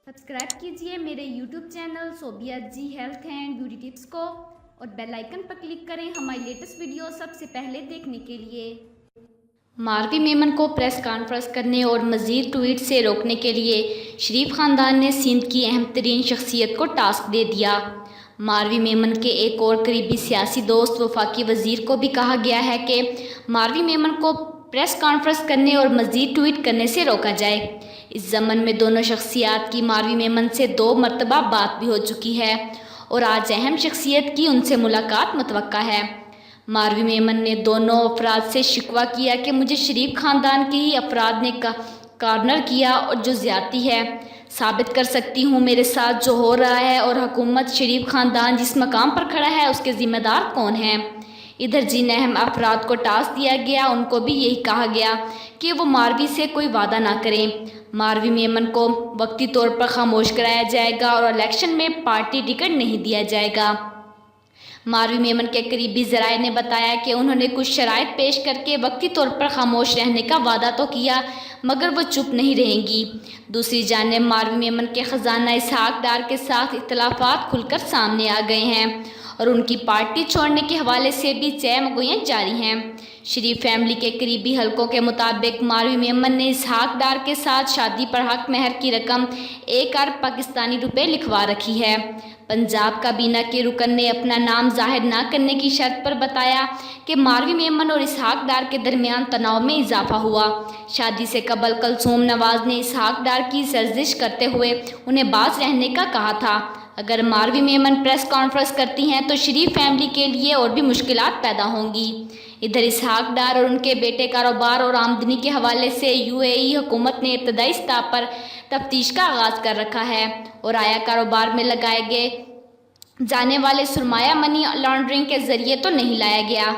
Subscribe कीजिए मेरे YouTube channel Sobia ji health and beauty tips को और बेल आइकन पर क्लिक करें हमारी लेटेस्ट वीडियो सबसे पहले देखने के लिए। मारवी मेमन को प्रेस कॉन्फ्रेंस करने और मज़ीद ट्वीट से रोकने के लिए शरीफ ख़ानदान ने सिंध की अहम तरीन शख्सियत को टास्क दे दिया। मारवी मेमन के एक और करीबी सियासी दोस्त वफाकी वज़ीर को भी कहा गया है कि मारवी मेमन को प्रेस कॉन्फ्रेंस करने और मज़ीद ट्वीट करने से रोका जाए। इस ज़मन में दोनों शख्सियात की मारवी मेमन से 2 मरतबा बात भी हो चुकी है और आज अहम शख्सियत की उनसे मुलाकात मुतवक्का है। मारवी मेमन ने दोनों अफराद से शिकवा किया कि मुझे शरीफ ख़ानदान के ही अफराद ने कॉर्नर किया और जो ज़्यादती है साबित कर सकती हूँ मेरे साथ जो हो रहा है, और हुकूमत शरीफ ख़ानदान जिस मकाम पर खड़ा है उसके ज़िम्मेदार कौन हैं। इधर जिन अहम अफराद को टास्क दिया गया उनको भी यही कहा गया कि वो मारवी से कोई वादा ना करें। मारवी मेमन को वक्ती तौर पर खामोश कराया जाएगा और इलेक्शन में पार्टी टिकट नहीं दिया जाएगा। मारवी मेमन के करीबी ज़राए ने बताया कि उन्होंने कुछ शराइत पेश करके वक्ती तौर पर खामोश रहने का वादा तो किया मगर वो चुप नहीं रहेंगी। दूसरी जानिब मारवी मेमन के ख़जाना इसहाक डार के साथ इख्तिलाफ़ात खुलकर सामने आ गए हैं और उनकी पार्टी छोड़ने के हवाले से भी चहमगोइयाँ जारी हैं। शरीफ फैमिली के करीबी हलकों के मुताबिक मारवी मेमन ने इसहाक डार के साथ शादी पर हक महर की रकम 1 अरब पाकिस्तानी रुपए लिखवा रखी है। पंजाब काबीना के रुकन ने अपना नाम जाहिर न करने की शर्त पर बताया कि मारवी मेमन और इसहाक डार के दरमियान तनाव में इजाफा हुआ। शादी से कबल कलसूम नवाज ने इसहाक डार की सर्जिश करते हुए उन्हें बाज रहने का कहा था। अगर मारवी मेमन प्रेस कॉन्फ्रेंस करती हैं तो शरीफ फैमिली के लिए और भी मुश्किलात पैदा होंगी। इधर इसहाक डार और उनके बेटे कारोबार और आमदनी के हवाले से यूएई हुकूमत ने इब्तदाई सतह पर तफ्तीश का आगाज़ कर रखा है और आया कारोबार में लगाए गए जाने वाले सुरमाया मनी लॉन्ड्रिंग के ज़रिए तो नहीं लाया गया।